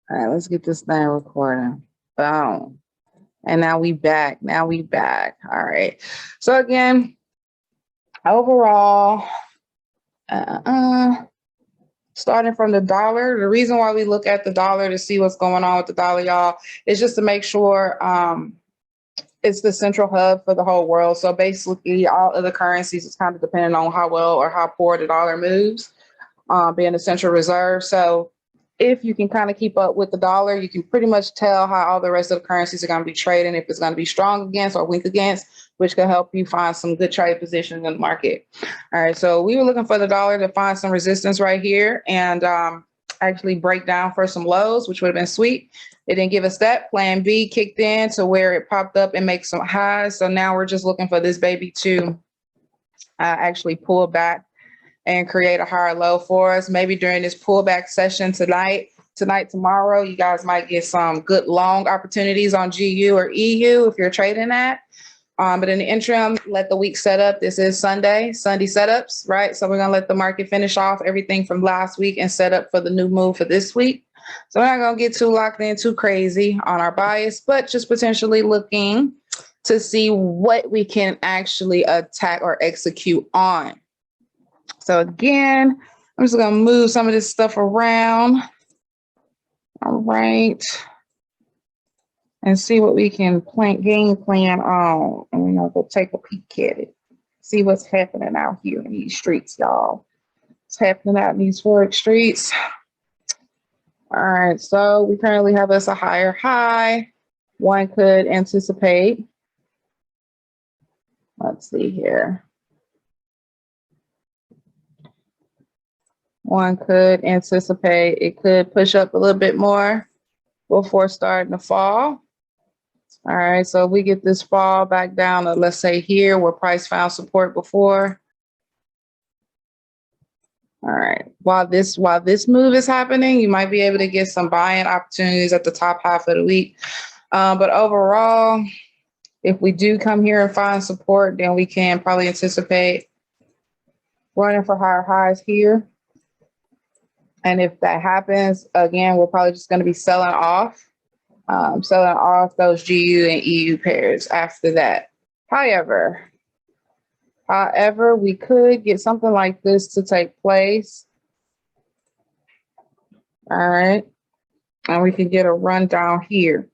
All right, let's get this thing recording. Boom. And now we back. Now we back. All right. So again, overall, starting from the dollar, the reason why we look at the dollar to see what's going on with the dollar, y'all, is just to make sure it's the central hub for the whole world. So basically, all other currencies is kind of depending on how well or how poor the dollar moves, being the central reserve. So if you can kind of keep up with the dollar, you can pretty much tell how all the rest of the currencies are going to be trading, if it's going to be strong against or weak against, which can help you find some good trade positions in the market. All right, so we were looking for the dollar to find some resistance right here and actually break down for some lows, which would have been sweet. It didn't give us that. Plan B kicked in to where it popped up and makes some highs. So now we're just looking for this baby to actually pull back and create a higher low for us. Maybe during this pullback session tonight, tomorrow, you guys might get some good long opportunities on GU or EU if you're trading that. But in the interim, let the week set up. This is Sunday setups, right? So we're going to let the market finish off everything from last week and set up for the new move for this week. So we're not going to get too locked in, too crazy on our bias, but just potentially looking to see what we can actually attack or execute on. So again, I'm just going to move some of this stuff around. All right. And see what we can game plan on. And we're going to go take a peek at it. See what's happening out here in these streets, y'all. What's happening out in these Forex streets. All right. So we currently have us a higher high. One could anticipate. Let's see here. One could anticipate it could push up a little bit more before starting to fall. All right, so if we get this fall back down to, let's say here where price found support before. All right, while this move is happening, you might be able to get some buying opportunities at the top half of the week. But overall, if we do come here and find support, then we can probably anticipate running for higher highs here. And if that happens, again, we're probably just going to be selling off those GU and EU pairs after that. However, we could get something like this to take place. All right. And we can get a run down here,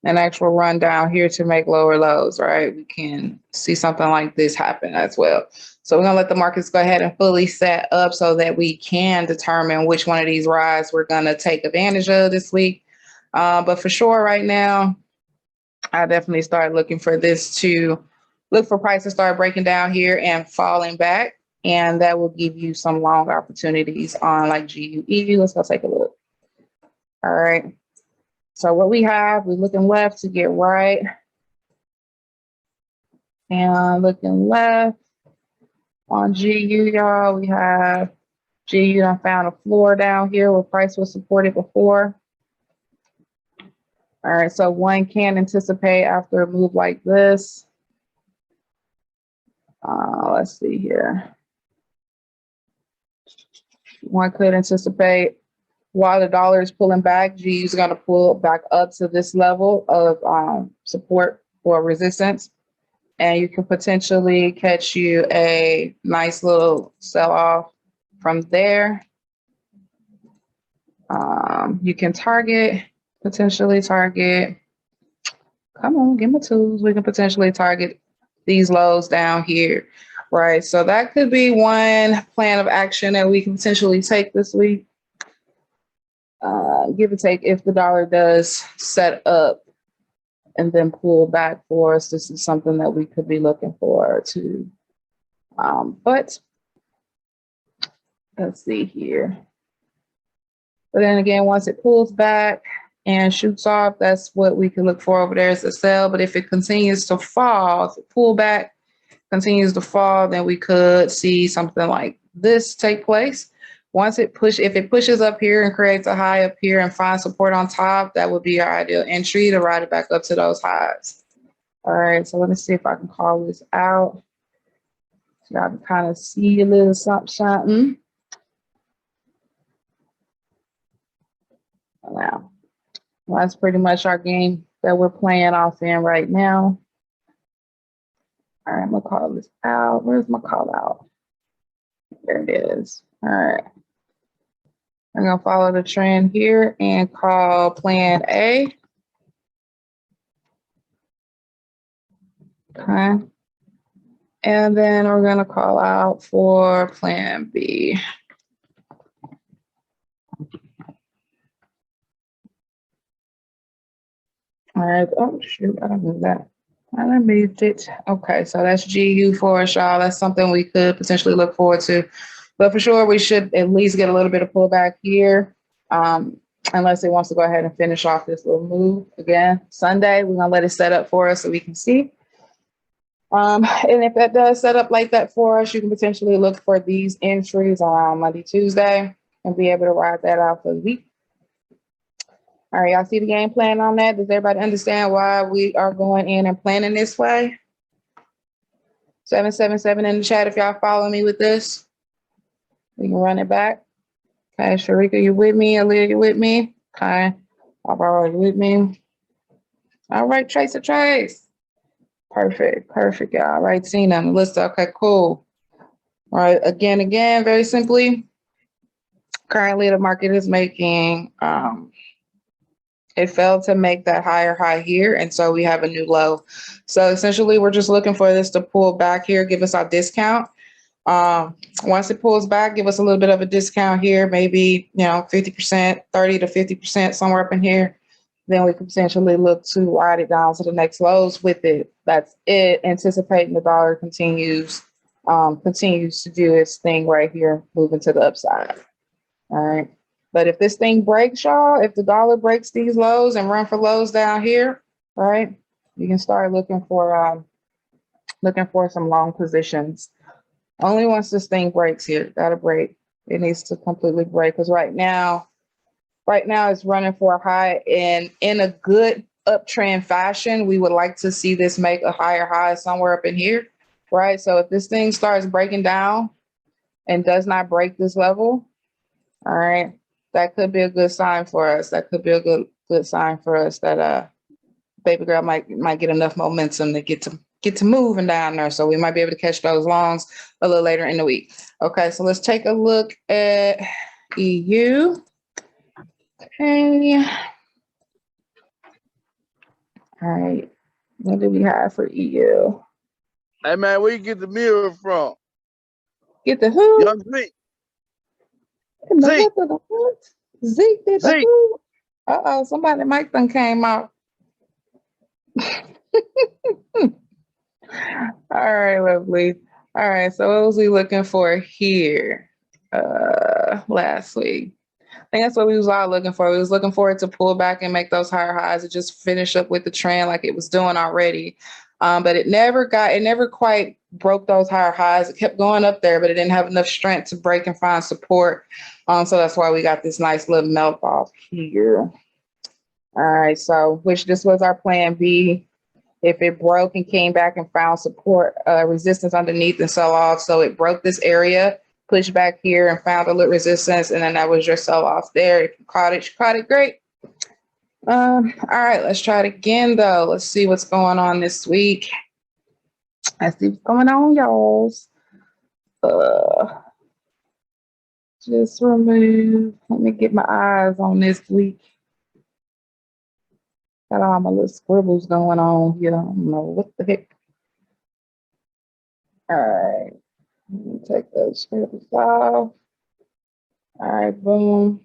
an actual run down here to make lower lows, right? We can see something like this happen as well. So we're going to let the markets go ahead and fully set up so that we can determine which one of these rides we're going to take advantage of this week. But for sure right now, I definitely start looking for this to look for price to start breaking down here and falling back. And that will give you some long opportunities on like GU, EU. Let's go take a look. All right. So what we have, we're looking left to get right. And looking left on GU, y'all, we have GU done found a floor down here where price was supported before. All right, so one can anticipate after a move like this. Let's see here. One could anticipate while the dollar is pulling back, GU is going to pull back up to this level of support or resistance. And you can potentially catch you a nice little sell-off from there. You can potentially target, come on, give me tools. We can potentially target these lows down here, right? So that could be one plan of action that we can potentially take this week. Give or take if the dollar does set up and then pull back for us. This is something that we could be looking for too. But let's see here. But then again, once it pulls back and shoots off, that's what we can look for over there as a sell. But if it continues to fall, if it pull back, continues to fall, then we could see something like this take place. If it pushes up here and creates a high up here and finds support on top, that would be our ideal entry to ride it back up to those highs. All right, so let me see if I can call this out. So y'all can kind of see a little something. Now, That's pretty much our game that we're playing off in right now. All right, I'm gonna call this out. Where's my call out? There it is. All right. I'm gonna follow the trend here and call plan A. Okay. And then we're gonna call out for plan B. All right. Oh shoot, I don't do that. I moved it. Okay, so that's GU for us, y'all. That's something we could potentially look forward to. But for sure, we should at least get a little bit of pullback here. Unless it wants to go ahead and finish off this little move. Again, Sunday, we're gonna let it set up for us so we can see. And if that does set up like that for us, you can potentially look for these entries around Monday, Tuesday, and be able to ride that out for the week. All right, y'all see the game plan on that? Does everybody understand why we are going in and planning this way? 777 in the chat if y'all follow me with this. We can run it back. Okay, Sharika, you with me? Aaliyah, you with me? Okay, Barbara, you with me? All right, Trace. Perfect, y'all. All right, Tina, Melissa, okay, cool. All right, again, very simply, currently the market is making, it failed to make that higher high here, and so we have a new low. So essentially, we're just looking for this to pull back here, give us our discount. Once it pulls back, give us a little bit of a discount here, maybe 50%, 30 to 50%, somewhere up in here. Then we could potentially look to ride it down to the next lows with it. That's it. Anticipating the dollar continues to do its thing right here, moving to the upside. All right. But if this thing breaks, y'all, if the dollar breaks these lows and run for lows down here, right, you can start looking for some long positions. Only once this thing breaks here, gotta break. It needs to completely break because right now it's running for a high, and in a good uptrend fashion, we would like to see this make a higher high somewhere up in here, right? So if this thing starts breaking down and does not break this level, all right, that could be a good sign for us. That could be a good sign for us that baby girl might get enough momentum to get to moving down there. So we might be able to catch those longs a little later in the week. Okay, so let's take a look at EU. Okay. All right. What do we have for EU? Hey man, where you get the mirror from? Get the who? Young Zeke. Zeke. Zeke did the who? Uh-oh, somebody mic thing came out. All right, lovely. All right, so what was we looking for here last week? I think that's what we was all looking for. We was looking for it to pull back and make those higher highs and just finish up with the trend like it was doing already. But it never quite broke those higher highs. It kept going up there, but it didn't have enough strength to break and find support. So that's why we got this nice little melt off here. All right, so which this was our plan B. If it broke and came back and found support, resistance underneath and sell off. So it broke this area, pushed back here and found a little resistance. And then that was your sell off there. If you caught it, great. All right, let's try it again though. Let's see what's going on this week. Let's see what's going on, y'all. Just remove, let me get my eyes on this week. Got all my little scribbles going on here. I don't know what the heck. All right. Let me take those scribbles off. All right, boom.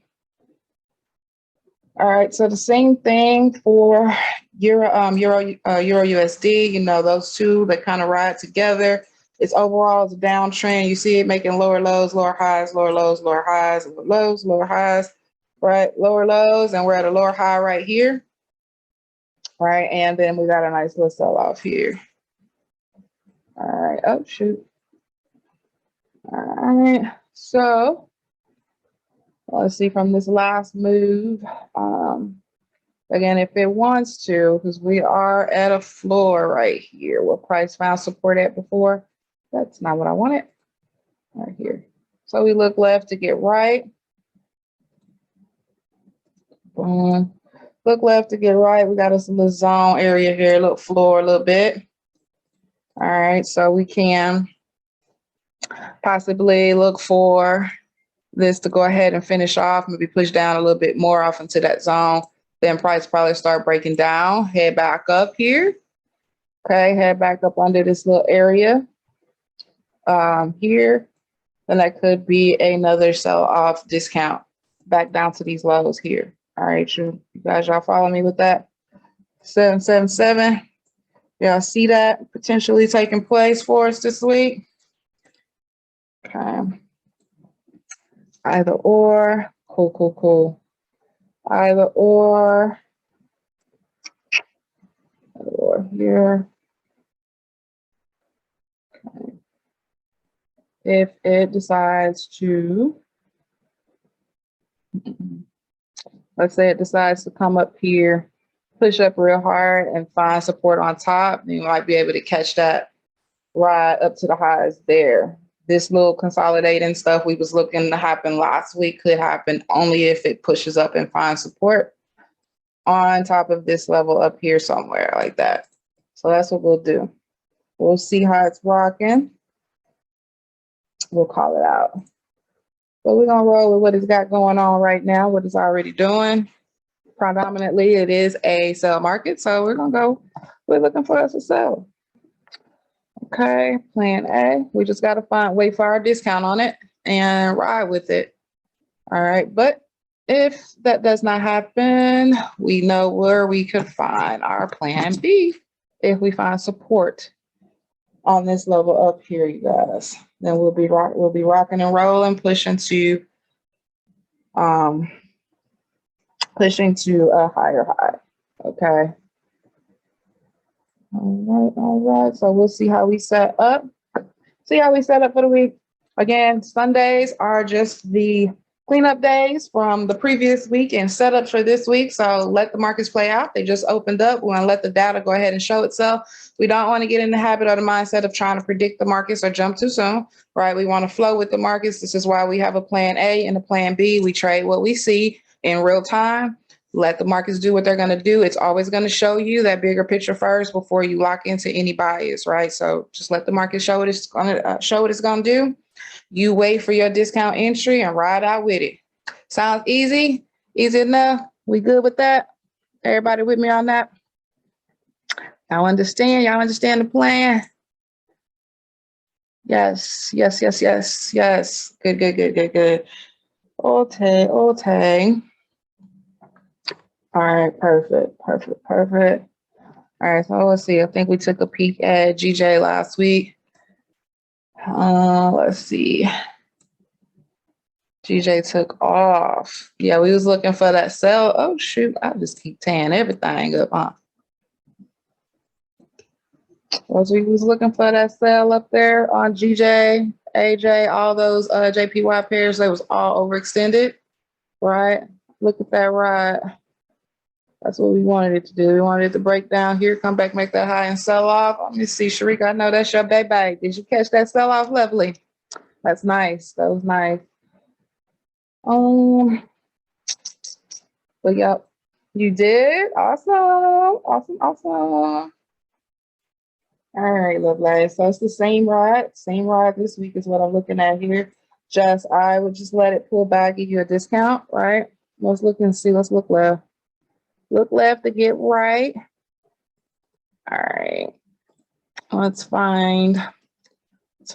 All right, so the same thing for Euro USD. Those two, they kind of ride together. It's overall a downtrend. You see it making lower lows, lower highs, lower lows, lower highs, lower lows, lower highs, right? Lower lows, and we're at a lower high right here. Right, and then we got a nice little sell off here. All right, oh shoot. All right, so let's see from this last move. Again, if it wants to, because we are at a floor right here where price found support at before. That's not what I wanted. Right here. So we look left to get right. Boom. Look left to get right. We got us a little zone area here, a little floor a little bit. All right, so we can possibly look for this to go ahead and finish off, maybe push down a little bit more off into that zone. Then price probably start breaking down, head back up here. Okay, head back up under this little area here. Then that could be another sell off discount back down to these levels here. All right, you guys, y'all follow me with that? 777. Y'all see that potentially taking place for us this week? Okay. Either or. Cool. Either or here. Okay. If it decides to, let's say it decides to come up here, push up real hard and find support on top, then you might be able to catch that ride up to the highs there. This little consolidating stuff we was looking to happen last week could happen only if it pushes up and finds support on top of this level up here somewhere like that. So that's what we'll do. We'll see how it's rocking. We'll call it out. But we're gonna roll with what it's got going on right now, what it's already doing. Predominantly, it is a sell market, so we're looking for us to sell. Okay, plan A. We just got to wait for our discount on it and ride with it. All right, but if that does not happen, we know where we could find our plan B if we find support on this level up here, you guys. Then we'll be rocking and rolling, pushing to a higher high. Okay. All right. So we'll see how we set up. For the week. Again, Sundays are just the cleanup days from the previous week and setups for this week. So let the markets play out. They just opened up. We want to let the data go ahead and show itself. We don't want to get in the habit or the mindset of trying to predict the markets or jump too soon, right? We want to flow with the markets. This is why we have a plan A and a plan B. We trade what we see in real time. Let the markets do what they're going to do. It's always going to show you that bigger picture first before you lock into any bias, right? So just let the market show what it's going to do. You wait for your discount entry and ride out with it. Sounds easy? Easy enough? We good with that? Everybody with me on that? Y'all understand? Y'all understand the plan? Yes. Good. Okay. All right, perfect. All right, so let's see. I think we took a peek at GJ last week. Let's see. GJ took off. Yeah, we was looking for that sell. Oh, shoot. I just keep tearing everything up, huh? We was looking for that sell up there on GJ, AJ, all those JPY pairs. They was all overextended, right? Look at that ride. That's what we wanted it to do. We wanted it to break down here, come back, make that high and sell off. Let me see, Sharika, I know that's your baby. Did you catch that sell off, Lovely? That's nice. That was nice. But yep, you did. Awesome. All right, Lovely. So it's the same ride this week is what I'm looking at here. I would just let it pull back, give you a discount, right? Let's look and see. Let's look left. Look left to get right. All right. Let's find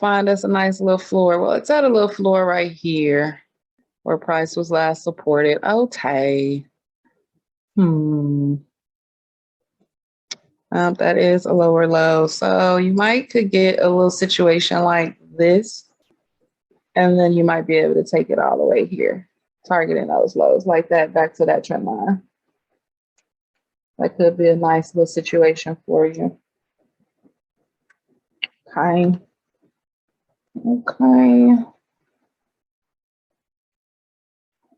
us a nice little floor. Well, it's at a little floor right here where price was last supported. Okay. That is a lower low. So you could get a little situation like this, and then you might be able to take it all the way here, targeting those lows like that back to that trend line. That could be a nice little situation for you. Okay.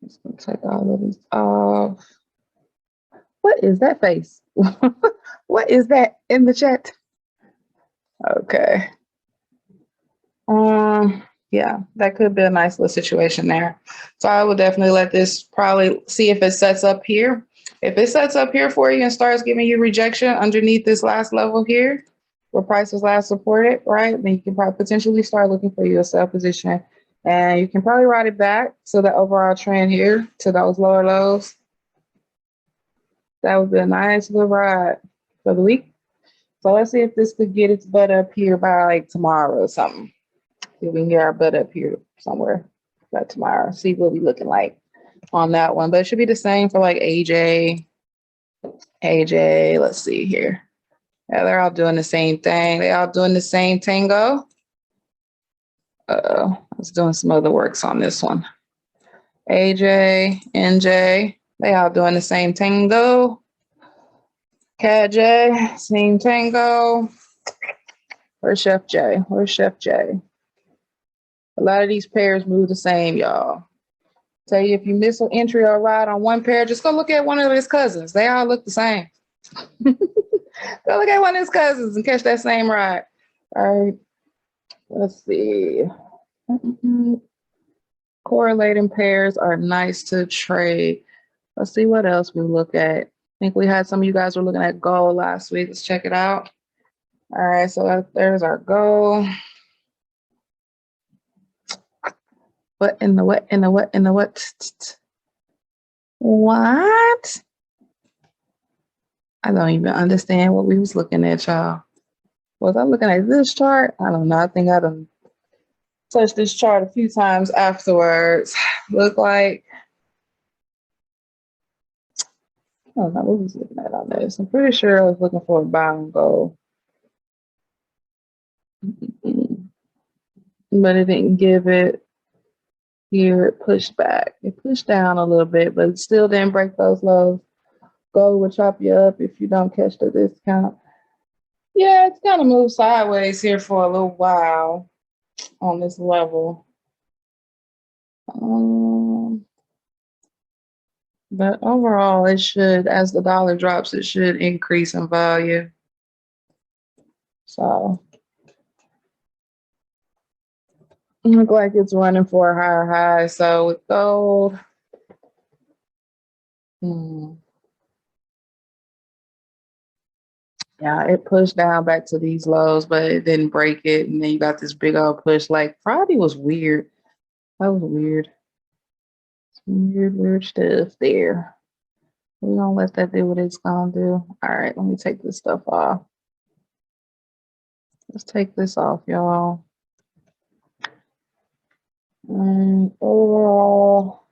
Just gonna take all of these off. What is that face? What is that in the chat? Okay. Yeah, that could be a nice little situation there. So I would definitely let this probably see if it sets up here If it sets up here for you and starts giving you rejection underneath this last level here, where price was last supported, right? Then you can probably potentially start looking for you a sell position. And you can probably ride it back to the overall trend here to those lower lows. That would be a nice little ride for the week. So let's see if this could get its butt up here by like tomorrow or something. See if we can get our butt up here somewhere by tomorrow. See what we looking like on that one. But it should be the same for like AJ. AJ, let's see here. Yeah, they're all doing the same thing. They all doing the same tango. I was doing some other works on this one. AJ, NJ, they all doing the same tango. Cat J, same tango. Where's Chef J? Where's Chef J? A lot of these pairs move the same, y'all. Tell you if you miss an entry or ride on one pair, just go look at one of his cousins. They all look the same. Go look at one of his cousins and catch that same ride. All right. Let's see. Correlating pairs are nice to trade. Let's see what else we look at. I think we had some of you guys were looking at gold last week. Let's check it out. All right, so there's our gold. What in the what in the what in the what? What? I don't even understand what we was looking at, y'all. Was I looking at this chart? I don't know. I think I done touched this chart a few times afterwards. Look like, I don't know what was looking at on this. I'm pretty sure I was looking for a buy on gold. But it didn't give it here. It pushed back. It pushed down a little bit, but it still didn't break those lows. Gold will chop you up if you don't catch the discount. Yeah, it's kind of moved sideways here for a little while on this level. But overall, it should, as the dollar drops, it should increase in value. So, look like it's running for a higher high. So with gold, yeah, it pushed down back to these lows, but it didn't break it. And then you got this big old push. Like Friday was weird. That was weird. Some weird stuff there. We're gonna let that do what it's gonna do. All right, let me take this stuff off. Let's take this off, y'all. And overall,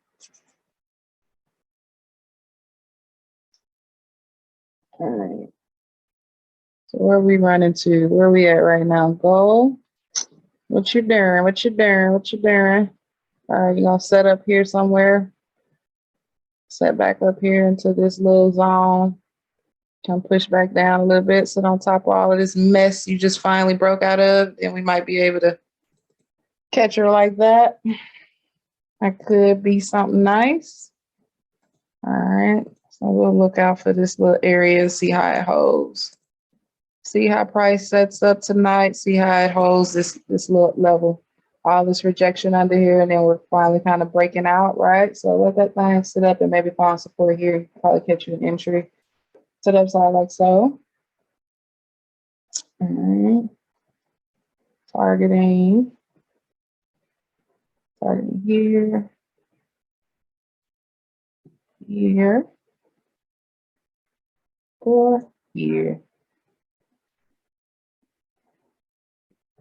all right. So where are we running to? Where are we at right now? Gold. What you doing? What you doing? What you doing? All right, you gonna set up here somewhere. Set back up here into this little zone. Come push back down a little bit. Sit on top of all of this mess you just finally broke out of. And we might be able to catch her like that. That could be something nice. All right. So we'll look out for this little area, see how it holds. See how price sets up tonight. See how it holds this little level. All this rejection under here, and then we're finally kind of breaking out, right? So let that thing sit up and maybe find support here. Probably catch you an entry to the upside like so. All right. Targeting here, here, or here.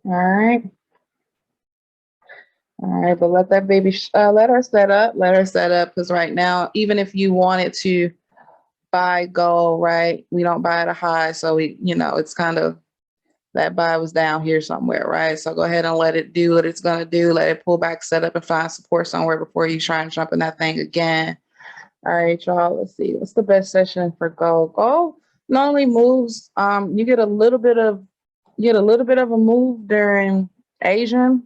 All right. All right, but let that baby, let her set up, because right now, even if you wanted to buy gold, right, we don't buy at a high, so we, it's kind of, that buy was down here somewhere, right? So go ahead and let it do what it's gonna do, let it pull back, set up, and find support somewhere before you try and jump in that thing again. All right, y'all, let's see, what's the best session for gold? Gold not only moves, you get a little bit of a move during Asian.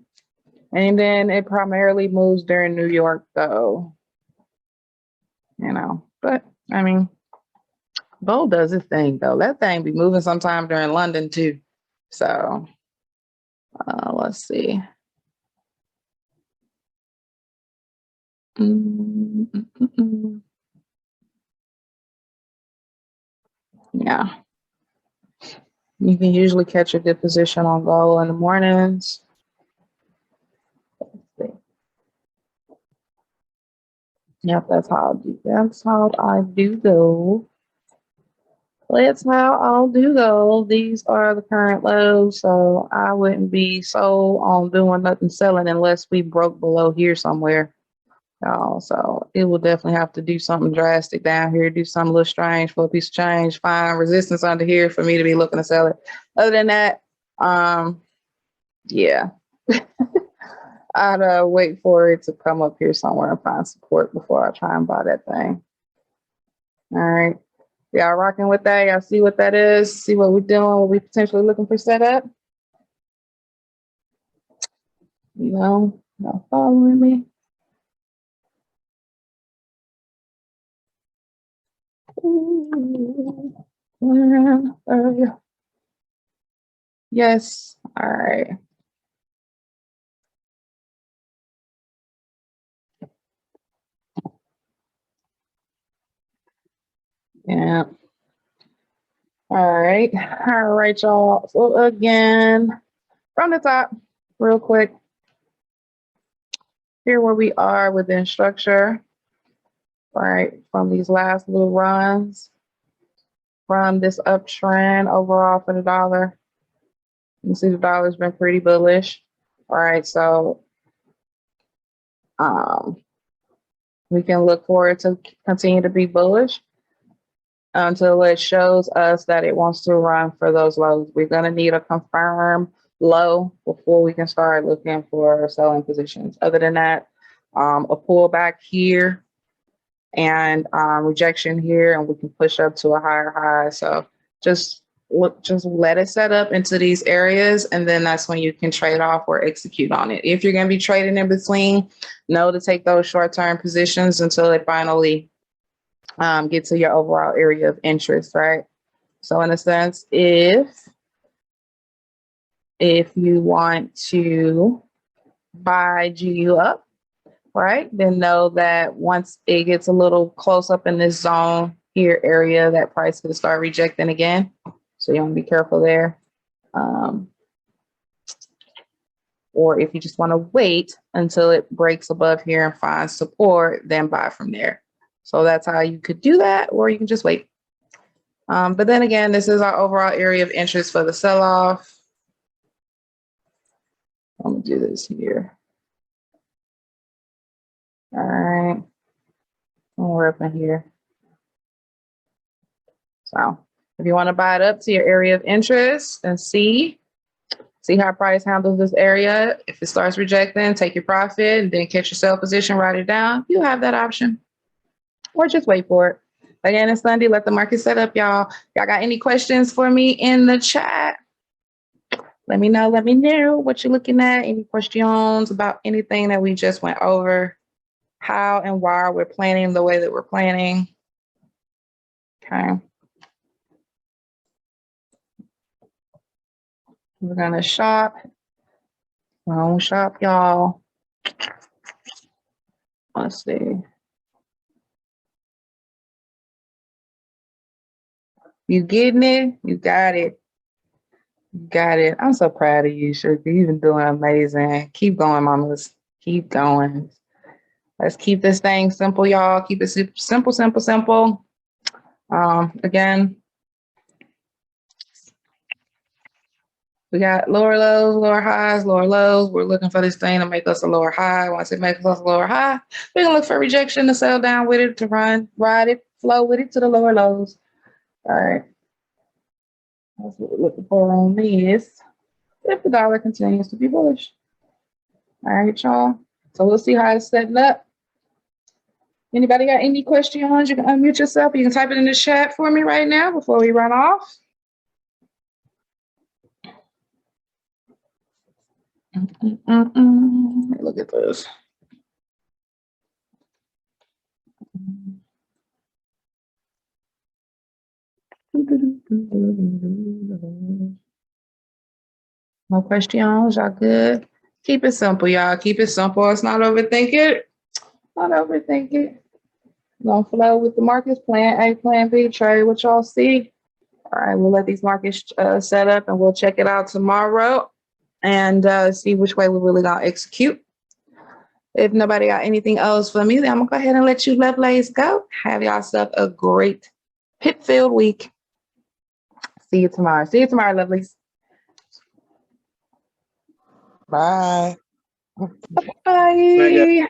And then it primarily moves during New York, though. But I mean, gold does its thing, though. That thing be moving sometime during London, too. So let's see. Yeah. You can usually catch a good position on gold in the mornings. Yep, that's how I do. That's how I do go. That's how I'll do go. These are the current lows, so I wouldn't be so on doing nothing selling unless we broke below here somewhere. So it will definitely have to do something drastic down here, do something a little strange for a piece of change, find resistance under here for me to be looking to sell it. Other than that, yeah. I'd wait for it to come up here somewhere and find support before I try and buy that thing. All right. Y'all rocking with that? Y'all see what that is? See what we're doing? What we potentially looking for setup? You know, y'all following me? Yes. All right. Yeah. All right. All right, y'all. So again, from the top, real quick. Here where we are within structure. All right, from these last little runs, from this uptrend overall for the dollar. You can see the dollar's been pretty bullish. All right, so we can look forward to continue to be bullish until it shows us that it wants to run for those lows. We're going to need a confirmed low before we can start looking for selling positions. Other than that, a pullback here and rejection here, and we can push up to a higher high. So just let it set up into these areas, and then that's when you can trade off or execute on it. If you're going to be trading in between, know to take those short-term positions until it finally get to your overall area of interest, right? So in a sense, if you want to buy GU up, right, then know that once it gets a little close up in this zone here area, that price could start rejecting again. So you want to be careful there. Or if you just want to wait until it breaks above here and finds support, then buy from there. So that's how you could do that, or you can just wait. But then again, this is our overall area of interest for the sell-off. I'm gonna do this here. All right, we're up in here. So if you want to buy it up to your area of interest and see how price handles this area. If it starts rejecting, take your profit and then catch your sell position, write it down. You have that option, or just wait for it. Again, it's Sunday. Let the market set up, y'all. Y'all got any questions for me in the chat? Let me know what you're looking at. Any questions about anything that we just went over? How and why we're planning the way that we're planning. Okay. We're gonna shop. We're gonna shop, y'all. Let's see. You getting it? You got it. You got it. I'm so proud of you, Sugar. You've been doing amazing. Keep going, mamas. Keep going. Let's keep this thing simple, y'all. Keep it simple, simple, simple. Again, we got lower lows, lower highs, lower lows. We're looking for this thing to make us a lower high. Once it makes us a lower high, we're gonna look for rejection to sell down with it, to ride it, flow with it to the lower lows. All right. That's what we're looking for on this. If the dollar continues to be bullish. All right, y'all. So we'll see how it's setting up. Anybody got any questions? You can unmute yourself. You can type it in the chat for me right now before we run off. Look at this. No questions. Y'all good? Keep it simple, y'all. Keep it simple. Let's not overthink it. Not overthink it. Gonna flow with the markets. Plan A, plan B. Trade what y'all see. All right, we'll let these markets set up and we'll check it out tomorrow and see which way we're really gonna execute. If nobody got anything else for me, then I'm gonna go ahead and let you lovelies go. Have yourself a great pit-filled week. See you tomorrow. See you tomorrow, lovelies. Bye. Bye.